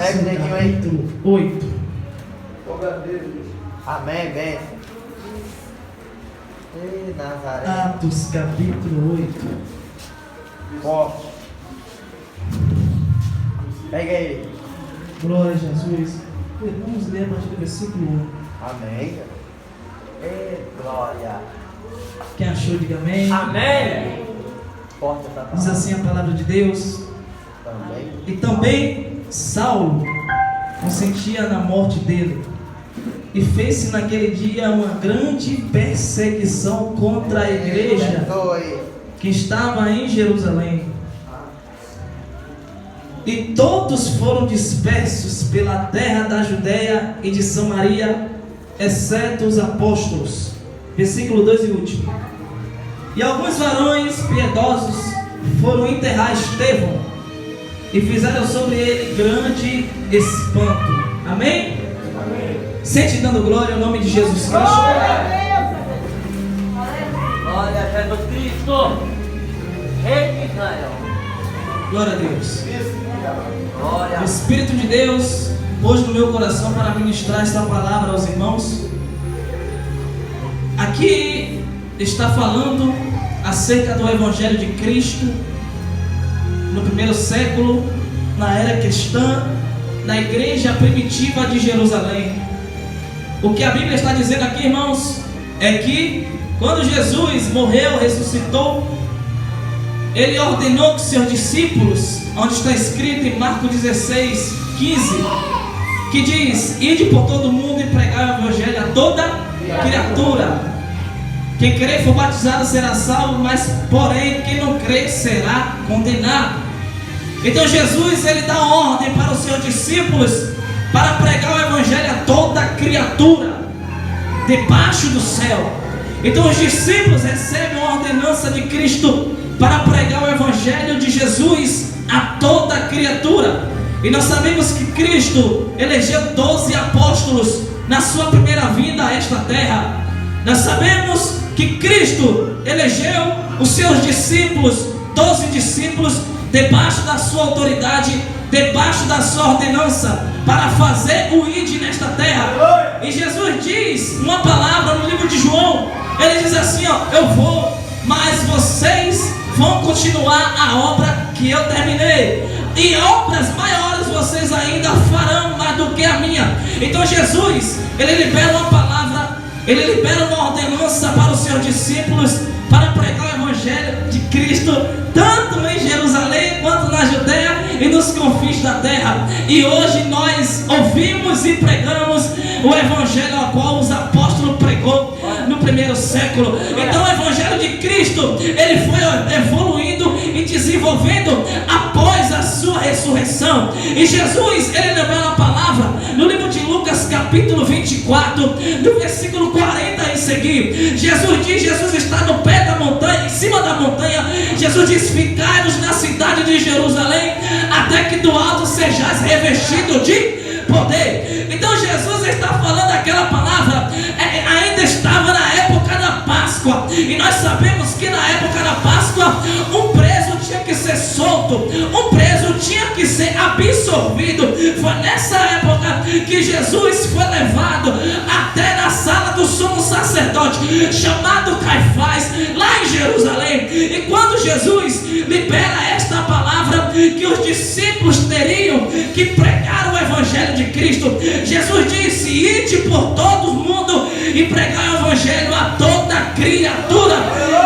Pega o dedinho aí. Capítulo 8. Amém, bem. Ei, Nazaré. Atos capítulo 8. Forte. Pega aí. Glória a Jesus. Vamos ler a partir do versículo 1. Amém. Ei, glória. Quem achou, diga amém. Amém. Forte essa palavra. Diz assim a palavra de Deus. Também. E também Saulo consentia na morte dele. E fez-se naquele dia uma grande perseguição contra a igreja que estava em Jerusalém. E todos foram dispersos pela terra da Judéia e de Samaria, exceto os apóstolos. Versículo 2 e último. E alguns varões piedosos foram enterrar Estevão e fizeram sobre ele grande espanto. Amém? Sente dando glória ao nome de Jesus Cristo. Glória a Jesus Cristo, Rei de Israel. Glória a Deus. Glória. O Espírito de Deus pôs no meu coração para ministrar esta palavra aos irmãos. Aqui está falando acerca do Evangelho de Cristo no primeiro século, na era cristã, na igreja primitiva de Jerusalém. O que a Bíblia está dizendo aqui, irmãos, é que quando Jesus morreu, ressuscitou, ele ordenou que seus discípulos, onde está escrito em Marcos 16, 15, que diz: ide por todo o mundo e pregai o Evangelho a toda criatura. Quem crer e for batizado será salvo, mas porém quem não crer será condenado. Então Jesus, ele dá ordem para os seus discípulos para pregar o Evangelho a toda criatura debaixo do céu. Então os discípulos recebem a ordenança de Cristo para pregar o Evangelho de Jesus a toda criatura. E nós sabemos que Cristo elegeu 12 apóstolos na sua primeira vinda a esta terra. Nós sabemos que Cristo elegeu os seus discípulos, 12 discípulos, debaixo da sua autoridade, debaixo da sua ordenança, para fazer o ide nesta terra. E Jesus diz uma palavra no livro de João. Ele diz assim, eu vou, mas vocês vão continuar a obra que eu terminei, e obras maiores vocês ainda farão mais do que a minha. Então Jesus, ele libera uma palavra, ele libera uma ordenança para os seus discípulos para pregar o Evangelho de Cristo, tanto em Jerusalém quanto na Judéia e nos confins da terra. E hoje nós ouvimos e pregamos o Evangelho ao qual os apóstolos pregou no primeiro século. Então o Evangelho de Cristo, ele foi evoluindo e desenvolvendo após a sua ressurreição. E Jesus, ele libera a palavra no livro de Lucas capítulo 24, no versículo 40 em seguir. Jesus está no pé da montanha, em cima da montanha. Jesus diz: ficai-vos na cidade de Jerusalém, até que do alto sejais revestido de poder. Então Jesus está falando aquela palavra, ainda estava na época da Páscoa, e nós sabemos que na época da Páscoa um preso tinha que ser solto, um preso tinha que ser absorvido. Foi nessa época que Jesus foi levado até na sala do sumo sacerdote, chamado Caifás, lá em Jerusalém. E quando Jesus libera esta palavra, que os discípulos teriam que pregar o Evangelho de Cristo, Jesus disse: ide por todo o mundo e pregar o Evangelho a toda criatura.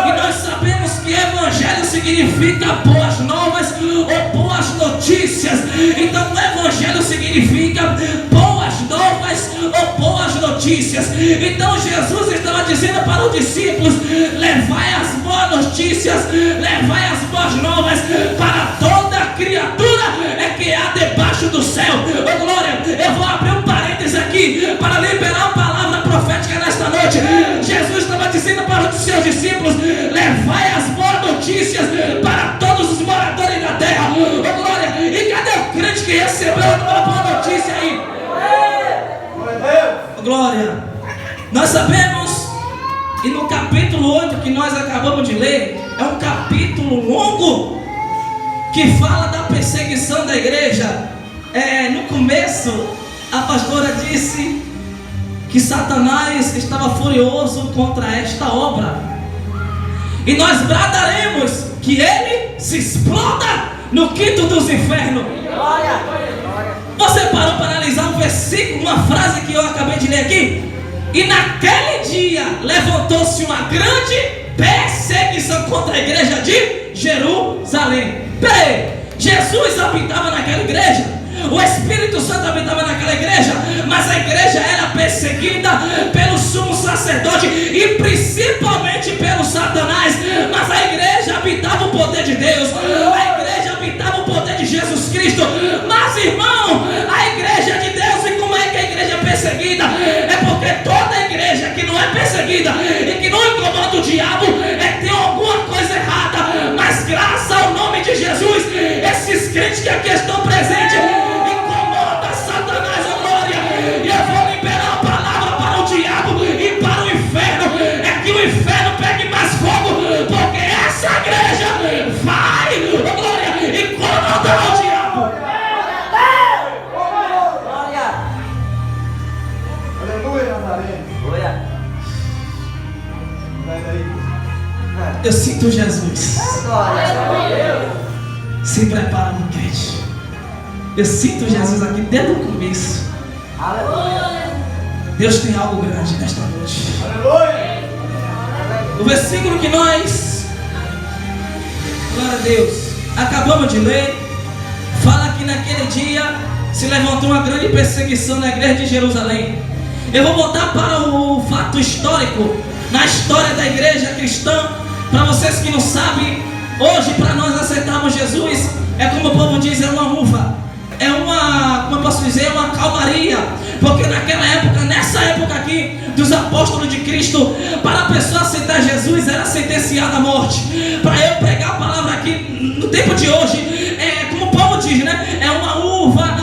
E nós sabemos que Evangelho significa boas novas ou boas notícias. Então o Evangelho significa boas novas ou boas notícias. Então Jesus estava dizendo para os discípulos: levai as boas notícias, levai as boas novas para toda criatura que há debaixo do céu. Oh, glória, eu vou abrir um parênteses aqui para liberar a palavra profética nesta noite. Jesus estava dizendo para os seus discípulos: levai as boas notícias para todos os moradores da terra. Oh, glória, e cadê o crente que recebeu a boa notícia aí? Oh, glória, nós sabemos, e no capítulo 8 que nós acabamos de ler, é um capítulo longo que fala da perseguição da igreja. no começo, a pastora disse que Satanás estava furioso contra esta obra. E nós bradaremos que ele se exploda no quinto dos infernos. Glória. Você parou para analisar um versículo, uma frase que eu acabei de ler aqui? E naquele dia levantou-se uma grande perseguição contra a igreja de Jerusalém. Peraí, Jesus habitava naquela igreja, o Espírito Santo habitava naquela igreja, mas a igreja era perseguida pelo sumo sacerdote e principalmente pelo Satanás. Mas a igreja habitava o poder de Deus, a igreja habitava o poder de Jesus Cristo. Mas irmão, a igreja de Deus, e como é que a igreja é perseguida? É porque toda igreja que não é perseguida e que não incomoda o diabo tem alguma coisa errada. Mas graças ao nome de Jesus, esses crentes que aqui estão presentes incomoda Satanás, a glória. E eu vou liberar a palavra para o diabo e para o inferno. É que o inferno pegue mais fogo, porque essa igreja vai, a glória, incomodar o diabo. Glória. Aleluia, Nazaré. Glória. Vai daí. Eu sinto Jesus. Glória. Se prepara, meu crente. Eu sinto Jesus aqui desde o começo. Aleluia. Deus tem algo grande nesta noite. Aleluia. O versículo que nós, glória a Deus, acabamos de ler, fala que naquele dia se levantou uma grande perseguição na igreja de Jerusalém. Eu vou voltar para o fato histórico, na história da igreja cristã. Para vocês que não sabem, hoje para nós aceitarmos Jesus, é como o povo diz, é uma uva. É uma, como eu posso dizer, uma calmaria. Porque naquela época, nessa época aqui dos apóstolos de Cristo, para a pessoa aceitar Jesus era sentenciada à morte. Para eu pregar a palavra aqui no tempo de hoje, como o povo diz, né? É uma uva,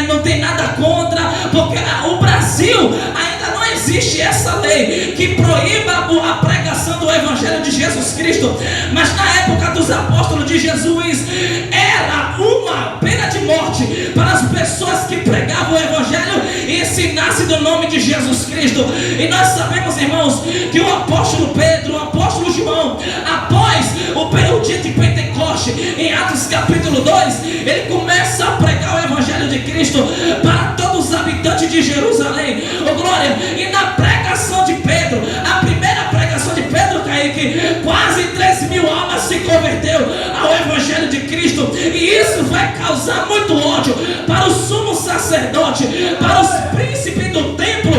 não tem nada contra, porque o Brasil ainda não existe essa lei que proíba a pregação do Evangelho de Jesus Cristo. Mas na época dos apóstolos de Jesus era uma pena de morte para as pessoas que pregavam o Evangelho e ensinassem do nome de Jesus Cristo. E nós sabemos, irmãos, que o apóstolo Pedro, o apóstolo João, após o dia de Pentecoste, em Atos capítulo 2, ele começa a pregar o Evangelho de Cristo para todos os habitantes de Jerusalém. Oh, glória! E na pregação de Pedro, a primeira pregação de Pedro, Kaique, quase 3.000 almas se converteu ao Evangelho de Cristo. E isso vai causar muito ódio para o sumo sacerdote, para os príncipes do templo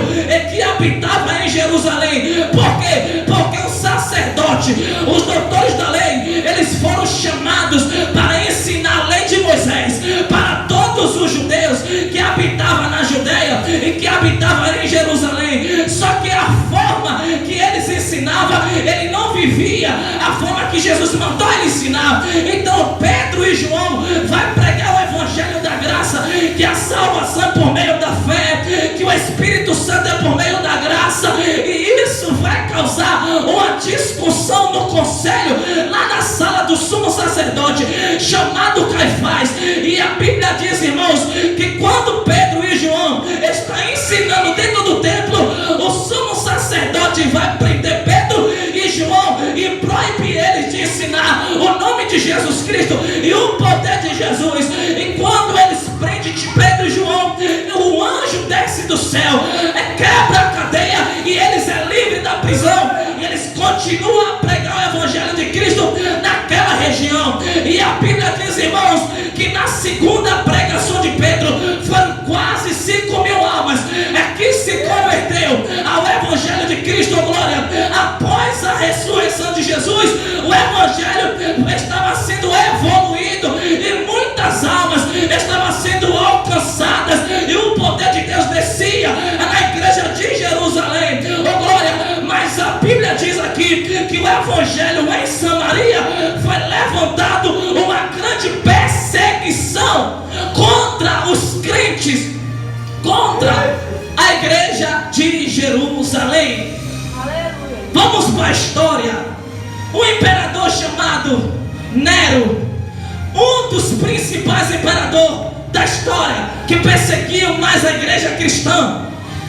que habitavam em Jerusalém. Por quê? Porque o sacerdote, os doutores da lei, eles foram chamados para ensinar a lei de Moisés para todos os judeus que habitavam na Judeia e que habitavam em Jerusalém. Só que a forma que eles ensinavam, ele não vivia a forma que Jesus mandou ele ensinar. Então Pedro e João vai pregar o Evangelho da graça, que a salvação é por meio da fé, que o Espírito Santo é por meio da graça. E isso vai causar uma discussão no conselho, lá na sala do sumo sacerdote, chamado Caifás. E a Bíblia diz, irmãos, que quando Pedro e João estão ensinando dentro do templo, o sumo sacerdote vai prender Pedro e João e proíbe eles de ensinar o nome de Jesus Cristo e o poder de Jesus. E quando eles prendem Pedro e João, o anjo desce do céu, quebra a cadeia e eles é livre da prisão. E eles continuam a pregar o Evangelho de Cristo naquela região. E a Bíblia diz, irmãos, que na segunda pregação de Pedro foram quase 5.000 almas que se converteu ao Evangelho de Cristo. Glória! Após a ressurreição de Jesus, o Evangelho estava sendo evoluído e muitas almas estavam sendo alcançadas e o poder de Deus descia na igreja de Jerusalém. Oh, glória! Mas a Bíblia diz aqui que o Evangelho em Samaria foi levantado uma grande perseguição contra os crentes, contra a igreja de Jerusalém. Vamos para a história. Um imperador chamado Nero, um dos principais imperadores da história, perseguiam mais a igreja cristã.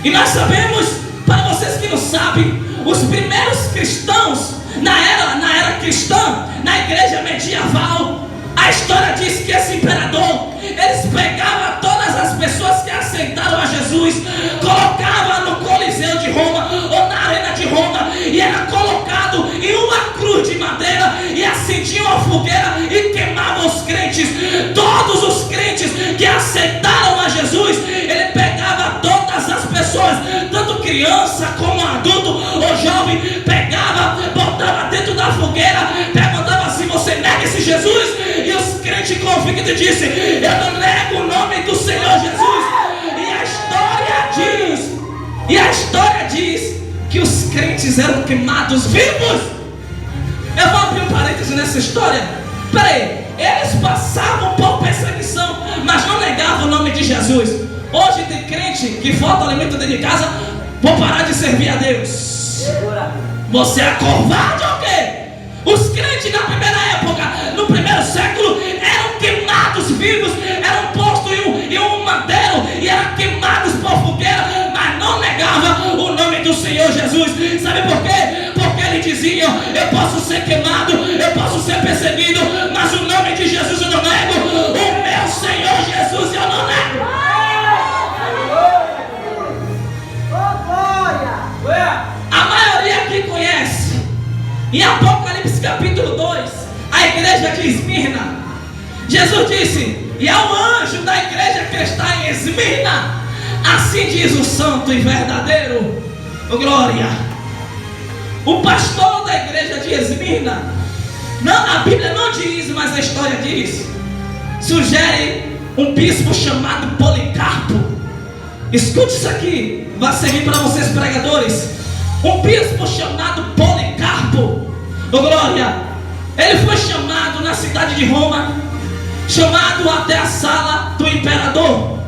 E nós sabemos, para vocês que não sabem, os primeiros cristãos na era cristã, na igreja medieval, a história diz que esse imperador, eles pegavam todas as pessoas que aceitaram a Jesus, colocavam no Coliseu de Roma ou na arena de Roma, e era colocado em uma cruz de madeira, e acendiam a fogueira e queimavam os crentes. Todos os crentes que aceitaram a Jesus, ele pegava todas as pessoas, tanto criança como adulto ou jovem, pegava, botava dentro da fogueira, perguntava assim: você nega esse Jesus? E os crentes convictos dizem: eu não nego o nome do Senhor Jesus. E a história diz que os crentes eram queimados vivos. Eu vou abrir um parênteses nessa história. Peraí, eles passavam por perseguição, mas não negavam o nome de Jesus. Hoje tem crente que falta alimento dentro de casa, vou parar de servir a Deus. Você é covarde ou quê? Os crentes na primeira época, no primeiro século, eram queimados vivos, eram postos em um madeiro e eram queimados por fogueira, mas não negavam o nome do Senhor Jesus. Sabe por quê? Porque eles diziam: eu posso ser queimado, eu posso ser perseguido, mas o nome de Jesus eu não nego, o meu Senhor Jesus eu não nego. A maioria aqui conhece, em Apocalipse capítulo 2, a igreja de Esmirna, Jesus disse: e ao anjo da igreja que está em Esmirna, assim diz o santo e verdadeiro, glória. O pastor da igreja de Esmirna, não, a Bíblia não diz, mas a história diz, sugere um bispo chamado Policarpo. Escute isso aqui, vai servir para vocês pregadores. Um bispo chamado Policarpo, glória. Ele foi chamado na cidade de Roma, chamado até a sala do imperador.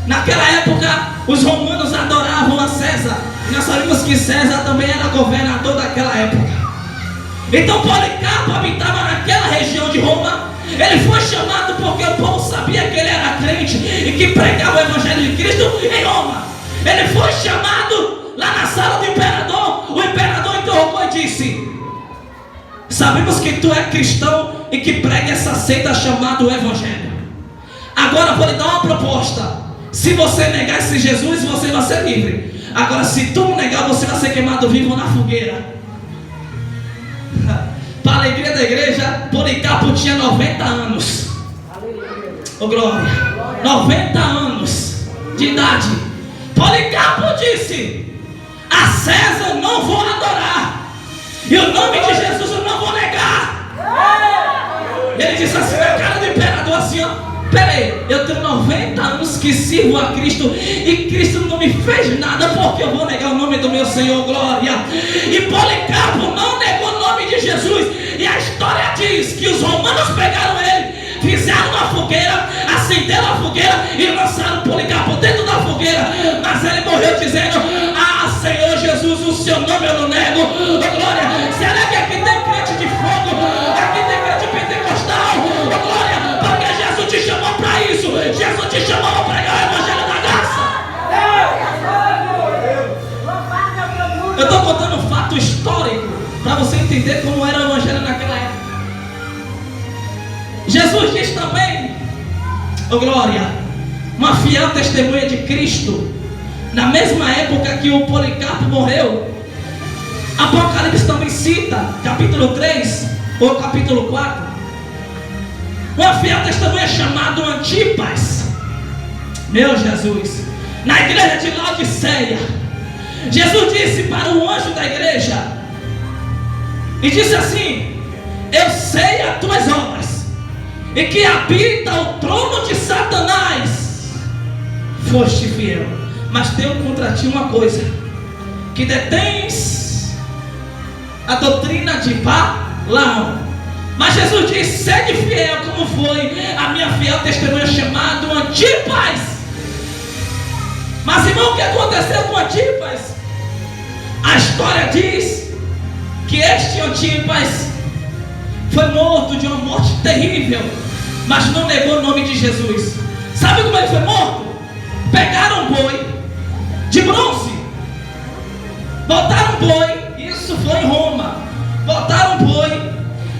Naquela época, os romanos adoravam a César. E nós sabemos que César também era governador daquela época. Então Policarpo habitava naquela região de Roma. Ele foi chamado porque o povo sabia que ele era crente e que pregava o evangelho de Cristo em Roma. Ele foi chamado lá na sala do imperador. O imperador interrogou e disse: sabemos que tu é cristão e que prega essa seita chamada o evangelho. Agora vou lhe dar uma proposta. Se você negar esse Jesus, você vai ser livre. Agora se tu não negar, você vai ser queimado vivo na fogueira. Para a alegria da igreja, Policarpo tinha 90 anos. Oh, glória. 90 anos de idade. Policarpo disse: a César não vou adorar, e o nome de Jesus eu não vou negar. Ele disse assim na cara do imperador, assim: ó, peraí, eu tenho 90 anos que sirvo a Cristo, e Cristo não me fez nada, porque eu vou negar o nome do meu Senhor, glória. E Policarpo não negou o nome de Jesus. E a história diz que os romanos pegaram ele, fizeram uma fogueira, acenderam a fogueira e lançaram Policarpo dentro da fogueira. Mas ele morreu dizendo: ah, Senhor Jesus, o seu nome eu não nego. Oh, glória. Será que aqui tem crente de fogo? Aqui tem crente pentecostal? Oh, glória. Porque Jesus te chamou para isso. Jesus te chamou para pregar o evangelho da graça. Eu estou contando um fato histórico para você entender como era o evangelho naquela época. Jesus diz também, oh glória, uma fiel testemunha de Cristo, na mesma época que o Policarpo morreu. Apocalipse também cita, capítulo 3 ou capítulo 4, uma fiel testemunha chamada Antipas. Meu Jesus, na igreja de Laodiceia, Jesus disse para o anjo da igreja, e disse assim: eu sei as tuas obras, e que habita o trono de Satanás. Foste fiel, mas tenho contra ti uma coisa, que detens a doutrina de Balaão. Mas Jesus disse: sede fiel, como foi a minha fiel testemunha chamada Antipas. Mas irmão, o que aconteceu com Antipas? A história diz que este Antipas foi morto de uma morte terrível, mas não negou o nome de Jesus. Sabe como ele foi morto? pegaram um boi de bronze, botaram um boi, isso foi em Roma, botaram um boi,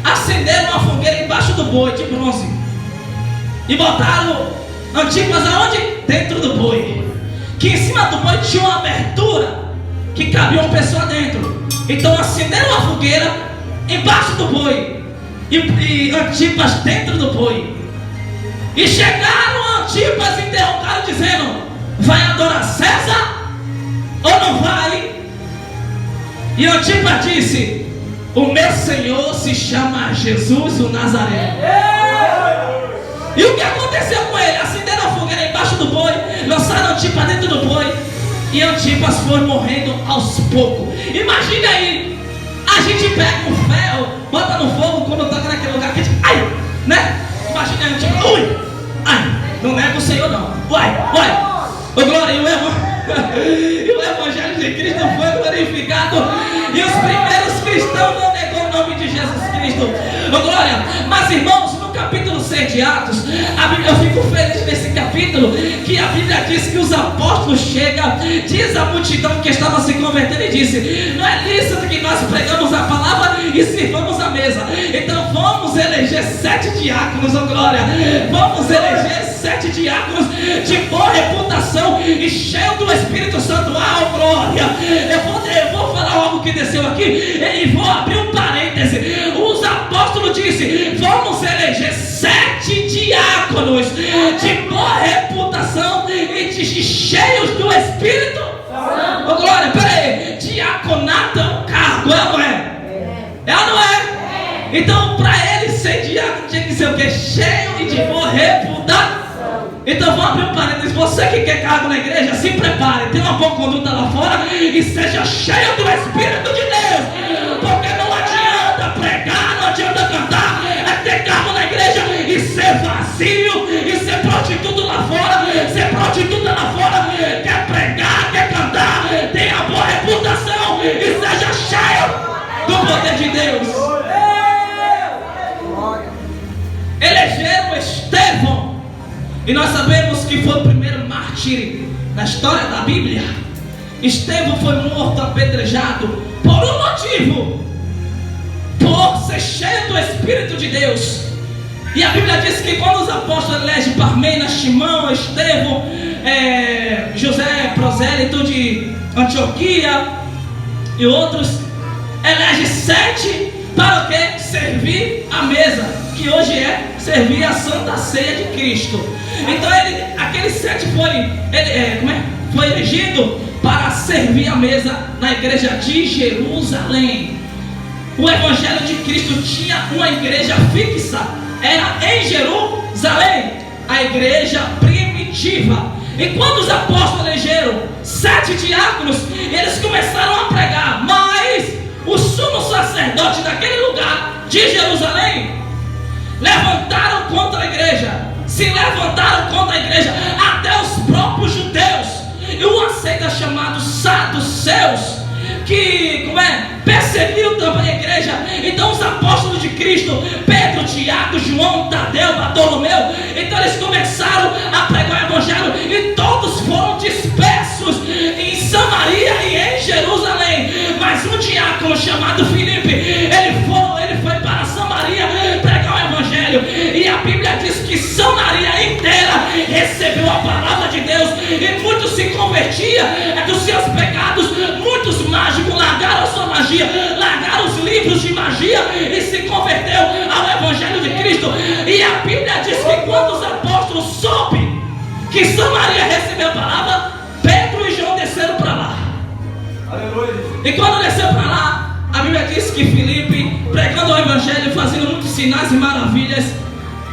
acenderam uma fogueira embaixo do boi de bronze e botaram Antipas aonde? Dentro do boi, que em cima do boi tinha uma abertura que cabia uma pessoa dentro. Então acenderam uma fogueira embaixo do boi e Antipas dentro do boi. E chegaram Antipas e interrogaram dizendo: vai adorar César ou não vai? E Antipas disse: o meu Senhor se chama Jesus o Nazareno. E o que aconteceu com ele? Acenderam a fogueira embaixo do boi, lançaram Antipas dentro do boi e Antipas foi morrendo aos poucos. Imagina aí, a gente pega um ferro, bota no fogo, quando toca naquele lugar que a gente, ai, né? Imagina aí, tipo, ui, ai, não nega o Senhor não, uai, ô glória, e o Evangelho de Cristo foi glorificado e os primeiros cristãos não negou o nome de Jesus Cristo, ô glória. Mas irmãos, no capítulo 6 de Atos, eu fico feliz nesse capítulo, que a Bíblia diz que os apóstolos chegam, diz a multidão que estava se convertendo e disse: não é lícito que nós pregamos a palavra e sirvamos a mesa, então vamos eleger 7 diáconos, ô glória, vamos eleger 7 diáconos de boa reputação e cheio do Espírito Santo, ô glória. Eu vou falar algo que desceu aqui e vou abrir um parêntese. Os apóstolos disseram: vamos eleger 7 diáconos de boa reputação e cheios do Espírito. Ô glória, peraí, diaconato é um cargo, é ou não é? É ou não é? Então para ele ser diácono tinha que ser o quê? Cheio e de boa reputação. Então vamos abrir um parênteses. Você que quer cargo na igreja, se prepare, tenha uma boa conduta lá fora e seja cheio do Espírito de Deus, porque não adianta pregar, não adianta cantar, é ter cargo na igreja e ser vazio e ser prostituto lá fora, ser prostituta lá fora. Quer pregar, quer cantar, tenha boa reputação e seja cheio do poder de Deus. Elegeram Estevão, e nós sabemos que foi o primeiro mártir na história da Bíblia. Estevão foi morto, apedrejado, por um motivo: por ser cheio do Espírito de Deus. E a Bíblia diz que quando os apóstolos elegem Parmenas, Timão, Estevão, José Prosélito de Antioquia e outros, elege 7 para o que? Servir a mesa, que hoje é servir a Santa Ceia de Cristo. Então aqueles 7 foi elegido para servir a mesa na igreja de Jerusalém. O Evangelho de Cristo tinha uma igreja fixa, era em Jerusalém, a igreja primitiva. E quando os apóstolos elegeram 7 diáconos, eles começaram a pregar, mas o sumo sacerdote daquele lugar de Jerusalém levantaram contra a igreja, se levantaram contra a igreja, até os próprios judeus, e uma seita chamada saduceus, que perseguiram também a igreja. Então os apóstolos de Cristo, Pedro, Tiago, João, Tadeu, Bartolomeu, então eles começaram a pregar o Evangelho e todos foram dispersos em Samaria e em Jerusalém. Mas um diácono chamado Filipe, ele foi para Samaria pregar o Evangelho, e a Bíblia diz que Samaria inteira recebeu a palavra de Deus e muitos se convertiam dos seus pecados. Muitos mágicos largaram a sua magia, largaram os livros de magia e se converteu ao Evangelho de Cristo. E a Bíblia diz que quando os apóstolos soube que Samaria recebeu a palavra, Pedro e João desceram para lá. Aleluia. E quando desceu para lá, a Bíblia diz que Filipe, pregando o Evangelho, fazendo muitos sinais e maravilhas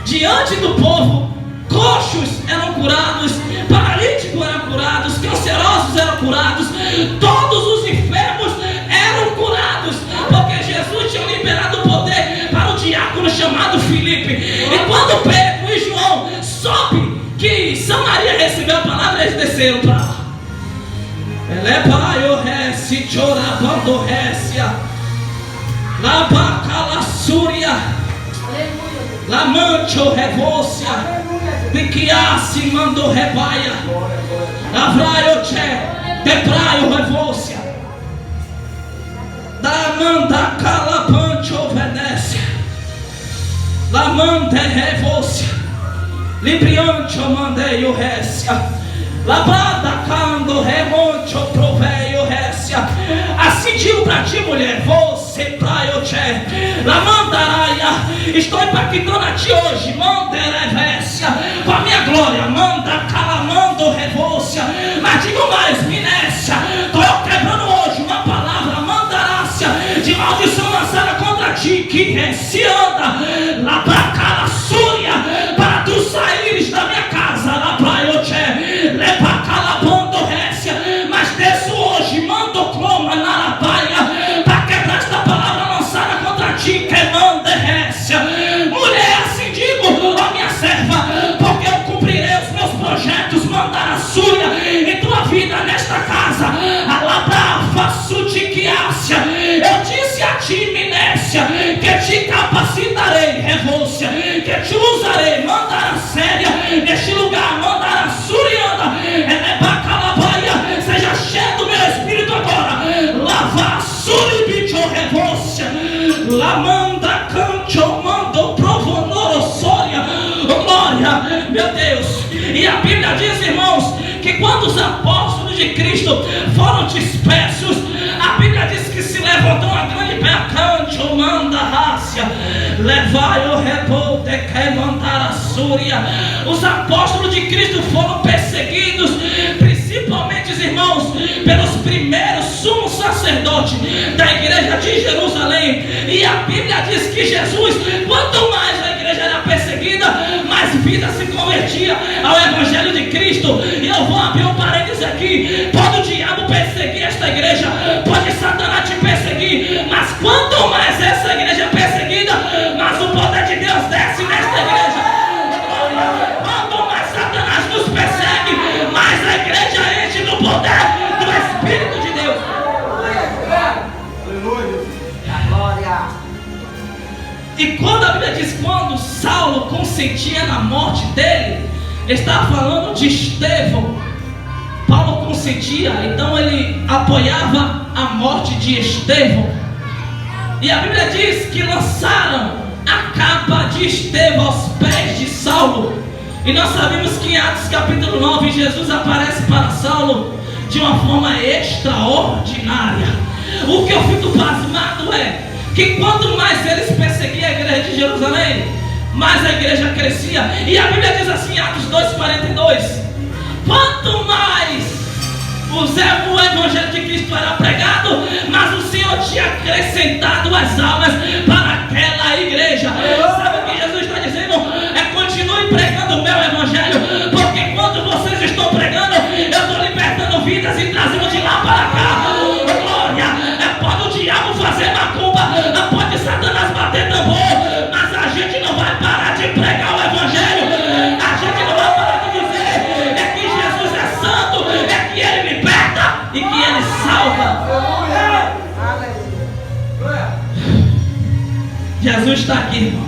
diante do povo, coxos eram curados, paralíticos eram curados, cancerosos eram curados, todos os enfermos eram curados, porque Jesus tinha liberado o poder para o diácono chamado Filipe. E quando Pedro e João soube que Samaria recebeu a palavra, eles desceram para lá. Lamancho revôncia, Biquiasse mandou rebaia, Avraio che, Depraio revôncia, Damanda calapancho venécia, Lamande revôncia, Libriancho mandeio récia, Labada cando remoncho proveio récia. Assim digo pra ti, mulher, você praio che, Lamandaraia, estou impactando a ti hoje, manderevécia, com a minha glória, manda calamando revôcia. Mas digo mais, minécia, estou quebrando hoje uma palavra, mandarácia, de maldição lançada contra ti, que se anda, Labracala súria, para tu saíres da minha casa, Labraio che, Lepacalabando récia. Mas desço hoje, mando cloma na labaia, para quebrar esta palavra lançada contra ti, que manda récia. Mulher, assim digo, ó minha serva, porque eu cumprirei os meus projetos, mandar a súria em tua vida nesta casa, a labrava sutiquiácia. Eu disse a ti, minécia, que te capacitarei, revôncia, que te usarei, mandar a séria neste lugar, mandar a suriana, elebacalabaia. Seja cheio do meu espírito agora, lava suribicho revôncia, lamanda cancho mando provonorosória, glória, meu Deus. E a Bíblia diz, irmãos, que quando os apóstolos de Cristo foram dispersos, a Bíblia diz que se levantou uma grande pecancho, manda rácia, levai o rebote que mandar a súria. Os apóstolos de Cristo foram perseguidos, principalmente, irmãos, pelos primeiros sumos sacerdotes da igreja de Jerusalém. E a Bíblia diz que Jesus, quanto mais a igreja era perseguida, mais vida se convertia ao evangelho de Cristo. E eu vou abrir um parênteses aqui: pode o diabo perseguir esta igreja, pode Satanás te perseguir, mas quanto mais essa igreja é perseguida, mais o poder de Deus desce nesta igreja. Quanto mais Satanás nos persegue, mais a igreja enche do poder do Espírito de Deus. Glória. E quando a Bíblia diz quando Saulo consentia na morte dele, está falando de Estevão. Paulo consentia, então ele apoiava a morte de Estevão. E a Bíblia diz que lançaram a capa de Estevão aos pés de Saulo. E nós sabemos que em Atos capítulo 9 Jesus aparece para Saulo de uma forma extraordinária. O que eu fico pasmado é que quanto mais eles perseguiam a igreja de Jerusalém, mais a igreja crescia. E a Bíblia diz assim em Atos 2,42: quanto mais o evangelho de Cristo era pregado, mas o Senhor tinha acrescentado as almas para aquela igreja. Sabe o que Jesus está dizendo? É: continue pregando o meu evangelho, porque quando vocês estão pregando, eu estou libertando vidas e trazendo de lá para cá. Glória! Pode o diabo fazer macumba, pode Satanás bater tambor, mas a gente não vai parar de pregar o evangelho. A gente não vai parar de dizer é que Jesus é santo, é que ele liberta e que ele salva. Jesus está aqui, irmão.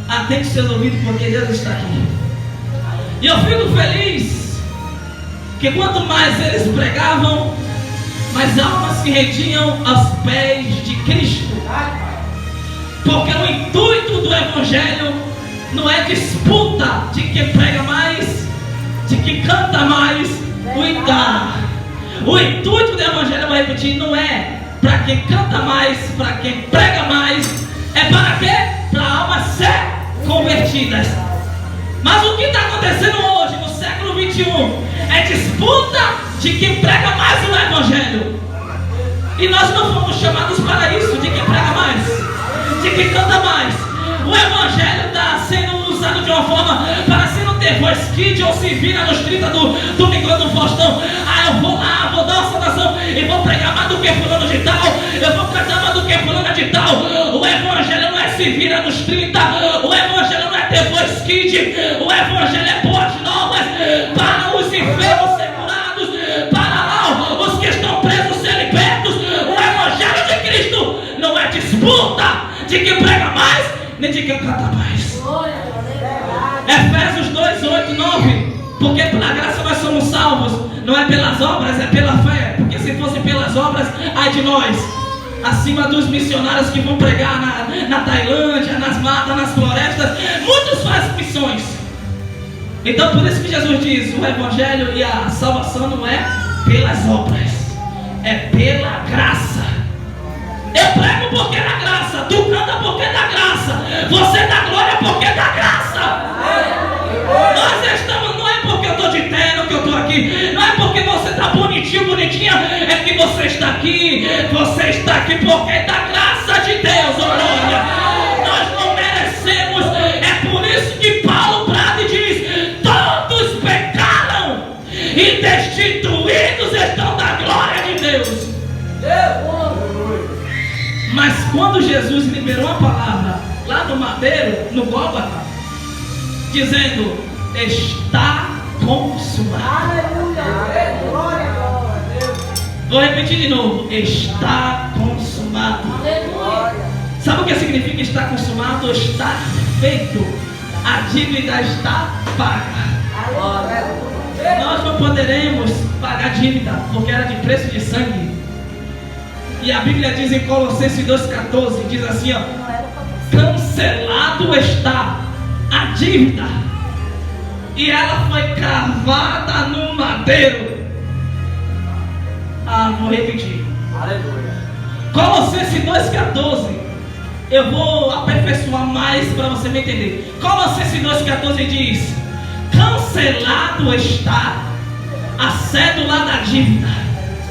Atente seus ouvidos, porque Deus está aqui. E eu fico feliz que quanto mais eles pregavam, mais almas se rendiam aos pés de Cristo. Porque o intuito do evangelho não é disputa de quem prega mais, de quem canta mais, o intuito do evangelho, eu vou repetir, não é para quem canta mais, para quem prega mais, é para quê? Para almas ser convertidas. Mas o que está acontecendo hoje, no século 21, é disputa de quem prega mais o evangelho. E nós não fomos chamados para isso, de quem prega mais, de quem canta mais. O evangelho está sendo usado de uma forma, parecendo ter voz kid ou se vira nos 30 do Domingão do Faustão. Ah, eu vou lá, vou dar uma saudação e vou pregar mais do que fulano de tal, eu vou cantar mais do que fulano de tal. O evangelho não é se vira nos 30, o evangelho não é ter voz kid, o evangelho é boas novas para os enfermos ser curados, para lá os que estão presos ser libertos. O evangelho de Cristo não é disputa me diga canta mais. Efésios 2, 8, 9. Porque pela graça nós somos salvos. Não é pelas obras, é pela fé. Porque se fosse pelas obras, ai de nós. Acima dos missionários que vão pregar na Tailândia, nas matas, nas florestas, muitos fazem missões. Então por isso que Jesus diz: o evangelho e a salvação não é pelas obras, é pela graça. Eu prego porque é da graça, tu canta porque é da graça, você dá glória porque é da graça. Nós estamos, não é porque eu estou de terno que eu estou aqui, não é porque você está bonitinho, bonitinha, é que você está aqui porque é da graça de Deus, oh glória. Nós não merecemos, é por isso que Paulo Prado diz: todos pecaram e destituídos estão da glória de Deus. Mas quando Jesus liberou a palavra lá no madeiro, no Gólgota, dizendo: está consumado. Vou repetir de novo: está consumado. Sabe o que significa estar consumado? Está feito. A dívida está paga. Nós não poderemos pagar dívida porque era de preço de sangue. E a Bíblia diz em Colossenses 2,14, diz assim, ó: cancelado está a dívida, e ela foi cravada no madeiro. Vou repetir. Aleluia. Colossenses 2,14. Eu vou aperfeiçoar mais para você me entender. Colossenses 2,14 diz: cancelado está a cédula da dívida.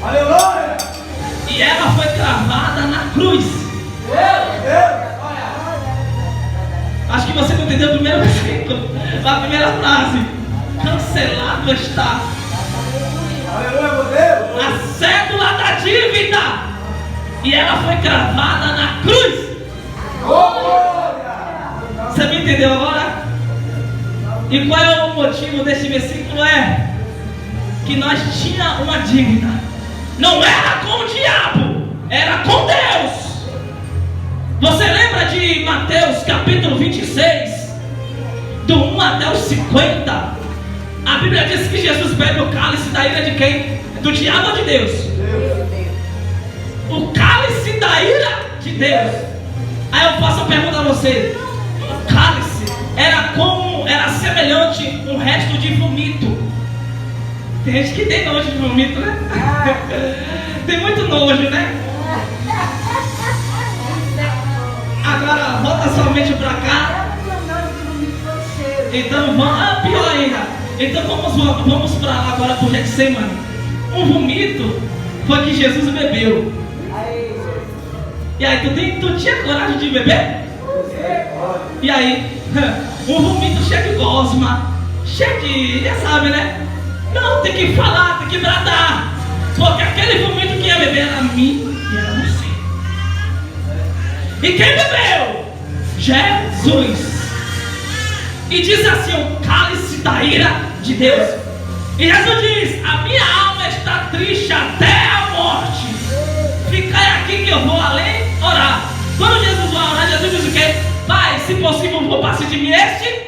Aleluia! E ela foi cravada na cruz. Acho que você não entendeu o primeiro versículo, a primeira frase. Cancelado está a cédula da dívida, e ela foi cravada na cruz. Você me entendeu agora? E qual é o motivo desse versículo? É que nós tínhamos uma dívida. Não era com o diabo, era com Deus. Você lembra de Mateus capítulo 26, do 1 até o 50? A Bíblia diz que Jesus bebe o cálice da ira de quem? Do diabo ou de Deus? O cálice da ira de Deus. Aí eu faço a pergunta a você: o cálice era semelhante a um resto de vomito. Tem gente que tem nojo de vomito, né? Tem muito nojo, né? Agora volta sua mente pra cá. Então vamos, pior ainda. Então vamos pra lá agora pro Getsemane. Um vomito foi que Jesus bebeu. E aí, tu tinha coragem de beber? E aí, um vomito cheio de gosma, cheio de, já sabe, né? Não, tem que falar, tem que bradar. Porque aquele vomito que ia beber era mim e era você. E quem bebeu? Jesus. E diz assim: o cálice da ira de Deus. E Jesus diz: a minha alma está triste até a morte. Ficai aqui que eu vou além orar. Quando Jesus vai orar, Jesus diz o quê? Pai, se possível, vou passar de mim este.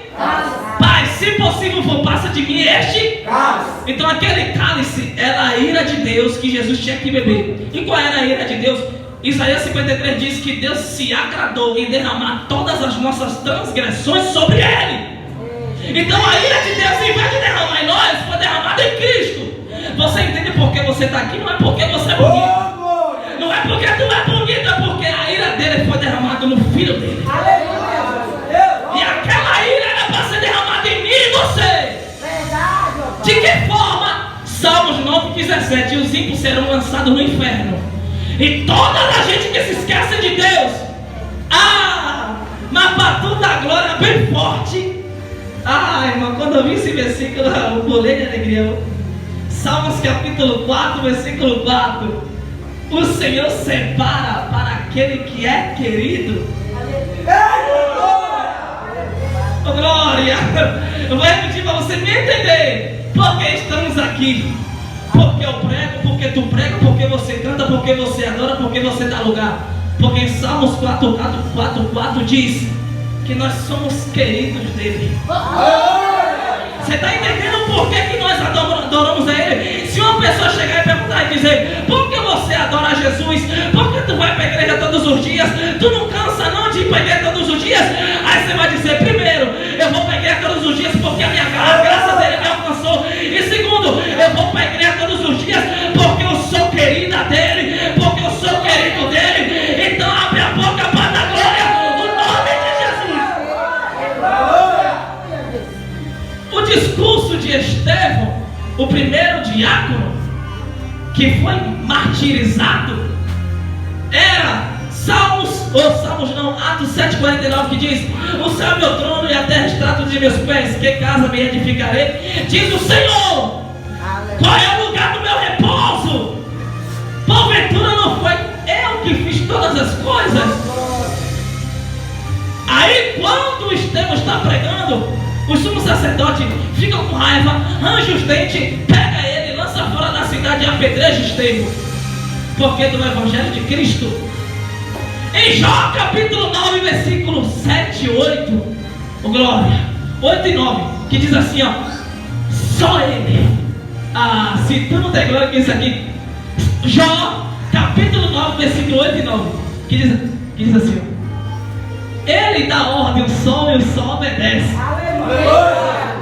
Pai, se possível, for passa de mim este cálice. Então aquele cálice era a ira de Deus que Jesus tinha que beber. E qual era a ira de Deus? Isaías 53 diz que Deus se agradou em derramar todas as nossas transgressões sobre ele. Então a ira de Deus, em vez de derramar em nós, foi derramada em Cristo. Você entende por que você está aqui? Não é porque você é bonito, não é porque tu é bonito, é porque a ira dele foi derramada no filho dele. E aquela ira era para ser derramada em mim e você. De que forma? Salmos 9,17: os ímpios serão lançados no inferno, e toda a gente que se esquece de Deus. Mas para tu dar glória bem forte. Irmão, quando eu vi esse versículo, eu pulei de alegria. Salmos capítulo 4, versículo 4: o Senhor separa para aquele que é querido. Oh, glória! Eu vou repetir para você me entender. Porque estamos aqui. Porque eu prego, porque tu prega, porque você canta, porque você adora, porque você dá lugar. Porque em Salmos 4 diz que nós somos queridos dele. Você está entendendo por que nós adoramos a Ele? Se uma pessoa chegar e perguntar e dizer: por que você adora Jesus? Por que tu vai para a igreja todos os dias? Tu não cansa não de ir para a igreja todos os dias? Aí você vai dizer: primeiro, eu vou para a igreja todos os dias porque a graça dele me alcançou. E segundo, eu vou para a igreja todos os dias porque eu sou querida dele, porque eu sou querido dele. Então abre a boca para dar glória no nome de Jesus. O discurso de Estevão, o primeiro diácono que foi martirizado, era Atos 7,49, que diz: o céu é meu trono e a terra estrato de meus pés, que casa me edificarei, diz o Senhor. Qual é o lugar do meu repouso? Porventura não foi eu que fiz todas as coisas? Aí quando Estevão está pregando, os sumos sacerdotes ficam com raiva, arranjam os dentes, pega ele, lança fora da cidade e apedreja Estevão, porque do Evangelho de Cristo. Em Jó capítulo 9, versículo 7 e 8, glória, 8 e 9, que diz assim, ó: só ele, se tu não tem glória, que isso aqui. Jó capítulo 9, versículo 8 e 9, que diz assim, ó: ele dá ordem ao sol e o sol obedece. Aleluia.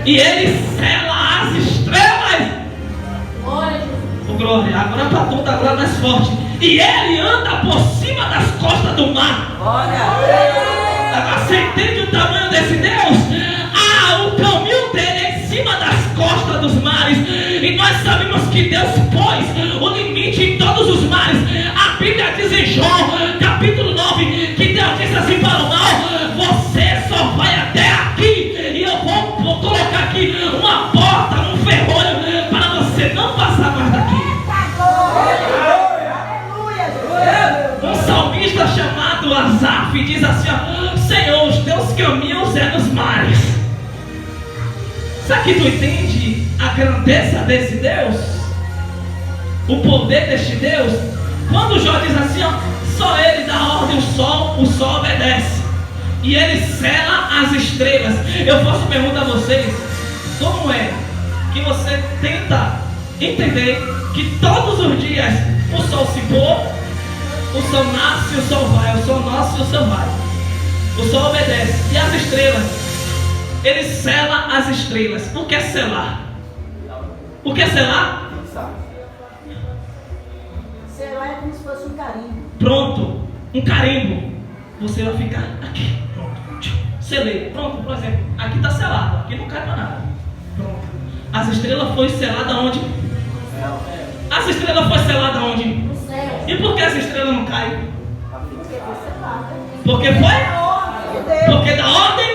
E ele sela as estrelas. Glória, agora para tudo, agora mais forte. E ele anda por cima das costas do mar. Agora você entende o tamanho desse Deus? O caminho dele é em cima das costas dos mares. E nós sabemos que Deus pôs o limite em todos os mares. A Bíblia diz em Jó capítulo 9 que Deus disse assim para o mar: você só vai até aqui, e eu vou colocar aqui uma porta, um ferrolho, para você não passar mais daqui. Um salmista chamado Asaf diz assim, ó: Senhor, os teus caminhos é nos mares. Será que tu entende a grandeza desse Deus? O poder deste Deus? Quando Jó diz assim, ó: só ele dá ordem ao sol, o sol obedece, e ele sela as estrelas. Eu faço pergunta a vocês: como é que você tenta entender que todos os dias o sol se pôr, o sol nasce e o sol vai, o sol nasce e o sol vai, o sol obedece, e as estrelas, ele sela as estrelas. O que é selar? O que é selar? Selar é como se fosse um carimbo. Pronto, um carimbo. Você vai ficar aqui, pronto, selei, pronto, por exemplo, aqui está selado, aqui não cai para nada. Pronto. As estrelas foi selada onde? As estrelas foi selada onde? No céu. E por que as estrelas não caem? Porque foi selado. Porque foi? Porque da ordem?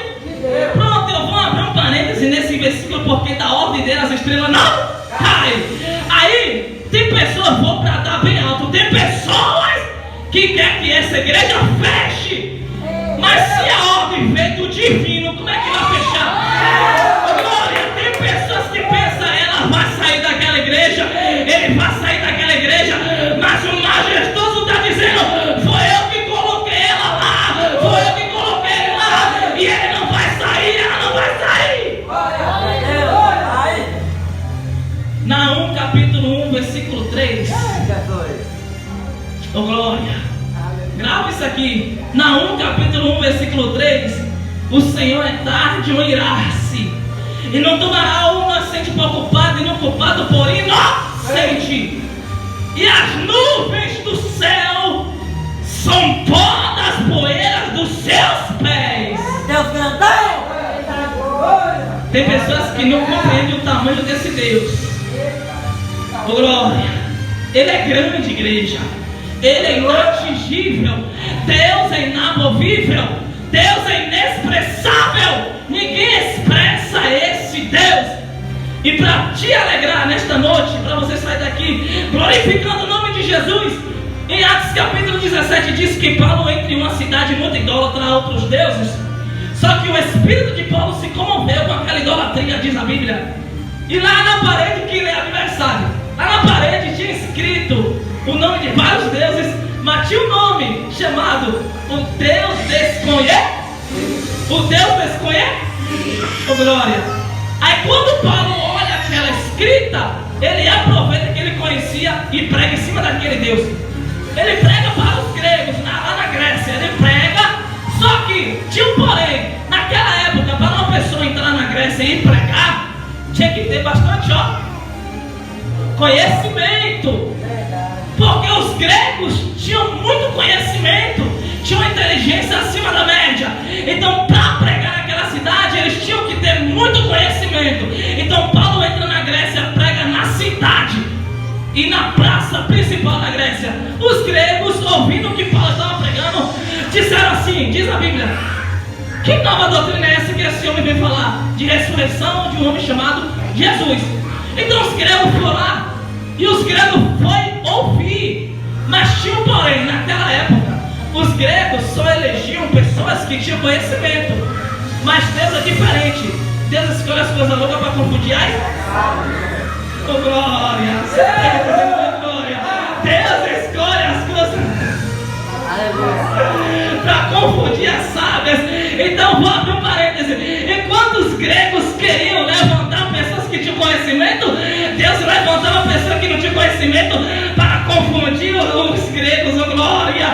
Pronto, eu vou abrir um parêntese nesse versículo, porque da ordem dele as estrelas não caem. Aí, tem pessoas, vou bradar bem alto, tem pessoas que querem que essa igreja feche. Mas se a ordem vem do divino, como é que vai fechar? Glória, tem pessoas que pensam, ela vai sair daquela igreja, ele vai sair daquela igreja, mas o majestoso está dizendo: foi eu que coloquei ela lá, foi eu que coloquei ele lá, e ele não vai sair, ela não vai sair. Naum capítulo 1, versículo 3. Oh, glória. Grava isso aqui. Naum capítulo 1, versículo 3. O Senhor é tarde em irar-se, e não tomará o inocente por culpado, e não culpado por inocente. E as nuvens do céu são pó das poeiras dos seus pés. Deus grandão. Tem pessoas que não compreendem o tamanho desse Deus. Oh, glória. Ele é grande, igreja. Ele é inatingível. Deus é inamovível. Deus é inexpressável. Ninguém expressa esse Deus. E para te alegrar nesta noite, para você sair daqui glorificando o nome de Jesus, em Atos capítulo 17 diz que Paulo entra em uma cidade muito idólatra a outros deuses. Só que o espírito de Paulo se comoveu com aquela idolatria, diz a Bíblia. E lá na parede, que ele é adversário, lá na parede tinha escrito o nome de vários deuses, mas tinha um nome chamado o Deus desconhecido. O Deus desconhece? Oh, glória. Aí quando Paulo olha aquela escrita, ele aproveita que ele conhecia e prega em cima daquele Deus. Ele prega para os gregos, lá na Grécia, ele prega, só que tinha um porém. Naquela época, para uma pessoa entrar na Grécia e pregar, tinha que ter bastante, conhecimento. Porque os gregos tinham muito conhecimento, tinham inteligência acima da média. Então, para pregar naquela cidade, eles tinham que ter muito conhecimento. Então, Paulo entra na Grécia, prega na cidade e na praça principal da Grécia. Os gregos, ouvindo o que Paulo estava pregando, disseram assim, diz a Bíblia: que nova doutrina é essa que esse homem vem falar? De ressurreição de um homem chamado Jesus. Então os gregos foram lá e os gregos foi ouvir. Mas tinha um porém, naquela época os gregos só elegiam pessoas que tinham conhecimento. Mas Deus é diferente. Deus escolhe as coisas loucas para confundir as... Oh, glória! Glória! Deus escolhe as coisas para confundir as sábias. Então vou abrir um parêntese. Enquanto os gregos queriam levantar pessoas que tinham conhecimento, Deus levantava pessoas que não tinham conhecimento para confundir os gregos. Oh, glória!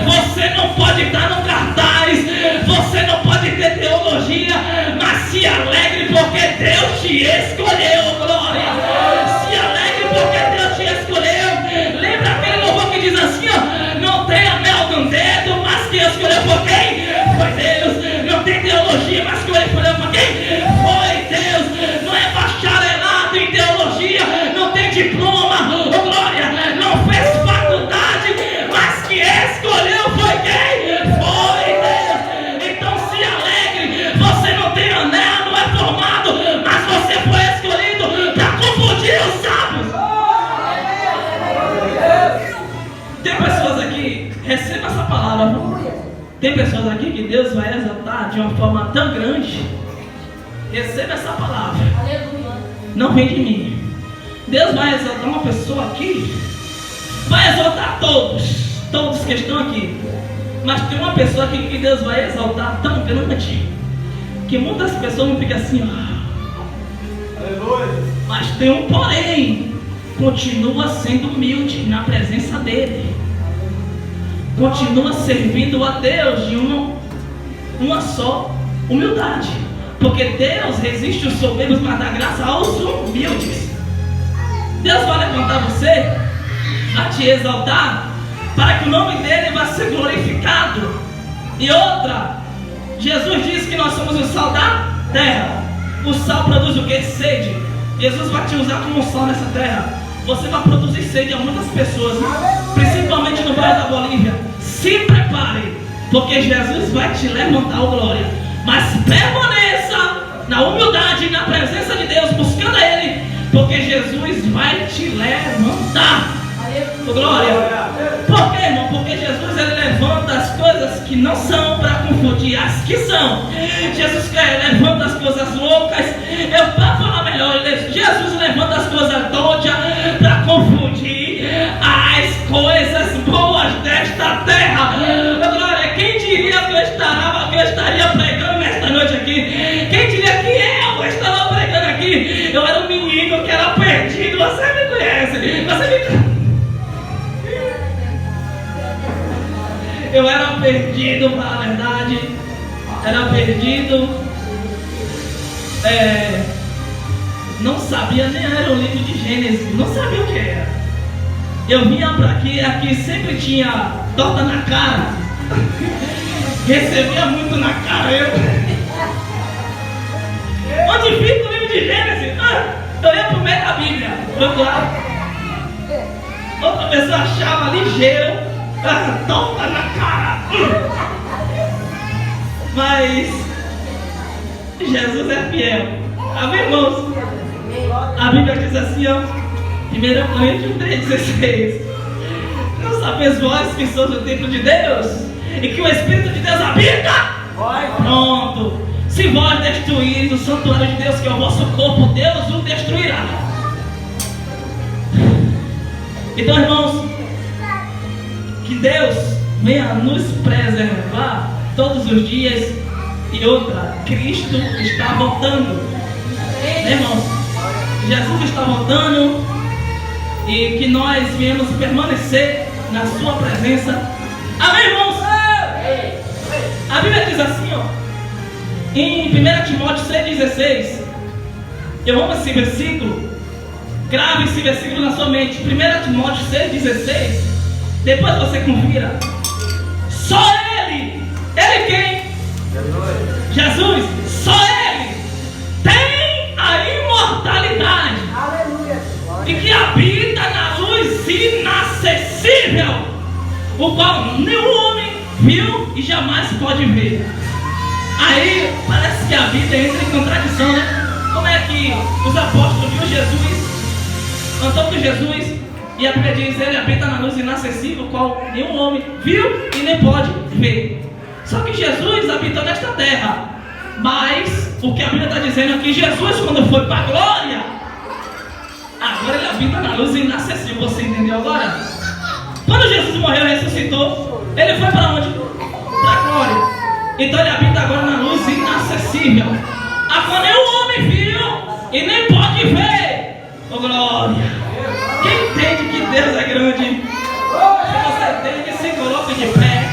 Você não pode estar no cartaz, você não pode ter teologia, mas se alegre porque Deus te escolheu. Glória! Se alegre porque Deus te escolheu. Lembra aquele louvor que diz assim, não tem anel no dedo, mas quem escolheu foi quem? Foi Deus. Não tem teologia, mas quem escolheu foi quem? Foi Deus. Não é bacharelado em teologia, não tem diploma, oh, glória, não fez faculdade, mas quem escolheu foi quem? Foi Deus. Então se alegre, você não tem anel, não é formado, mas você foi escolhido para confundir os sábios. Tem pessoas aqui, receba essa palavra, viu? Tem pessoas aqui que Deus vai exaltar de uma forma tão grande. Receba essa palavra. Não vem de mim. Deus vai exaltar uma pessoa aqui. Vai exaltar todos que estão aqui. Mas tem uma pessoa aqui que Deus vai exaltar tão grande que muitas pessoas não ficam assim, Aleluia. Mas tem um porém. Continua sendo humilde na presença dele. Continua servindo a Deus de uma só humildade. Porque Deus resiste os soberbos, mas dá graça aos humildes. Deus vai levantar você a te exaltar para que o nome dele vá ser glorificado. E outra, Jesus disse que nós somos o sal da terra. O sal produz o que? Sede. Jesus vai te usar como sal nessa terra. Você vai produzir sede a muitas pessoas, principalmente no Vale da Bolívia. Se prepare, porque Jesus vai te levantar, oh, glória. Mas permaneça na humildade, na presença de Deus, buscando a Ele, porque Jesus vai te levantar, oh, glória. Por quê, irmão? Porque Jesus, ele levanta as coisas que não são para confundir as que são. Jesus levanta as coisas loucas. Eu para falar melhor, Jesus levanta as coisas doidas para confundir as coisas boas desta terra. Oh, glória. Quem diria que eu estaria pregando nesta noite aqui? Quem diria que eu estava pregando aqui? Eu era um menino que era perdido. Você me conhece? Eu era perdido, para a verdade. Era perdido. Não sabia nem era o livro de Gênesis. Não sabia o que era. Eu vinha para aqui sempre tinha torta na cara. Recebia muito na cara. Onde fica o livro de Gênesis? Eu ia pro meio da Bíblia. Outra pessoa achava ligeiro. Torta na cara. Mas Jesus é fiel. Amém, irmãos? A Bíblia diz assim, 1 Coríntios 3,16: não sabeis vós que sois o templo de Deus e que o Espírito de Deus habita? Pronto. Se vós destruís o santuário de Deus, que é o vosso corpo, Deus o destruirá. Então, irmãos, que Deus venha nos preservar todos os dias E outra, Cristo está voltando. Né, irmãos? Jesus está voltando e que nós viemos permanecer na sua presença. Amém, irmãos? A Bíblia diz assim, ó, em 1 Timóteo 6,16. Eu amo esse versículo. Grave esse versículo na sua mente. 1 Timóteo 6,16. Depois você confira. Só Ele. Ele quem? Jesus. Só Ele tem a imortalidade. Aleluia. E que habita na luz inacessível, o qual nenhum homem viu e jamais pode ver. Aí parece que a vida entra em contradição, né? Como é que os apóstolos viram Jesus, andou com Jesus, e a Bíblia diz: ele habita na luz inacessível, o qual nenhum homem viu e nem pode ver. Só que Jesus habitou nesta terra. Mas o que a Bíblia está dizendo é que Jesus, quando foi para a glória, agora ele habita na luz inacessível. Você entendeu agora? Quando Jesus morreu e ressuscitou, ele foi para onde? Para a glória. Então ele habita agora na luz inacessível, a qual nenhum homem viu e nem pode ver. Oh glória! Quem entende que Deus é grande? Se você entende, se coloque de pé.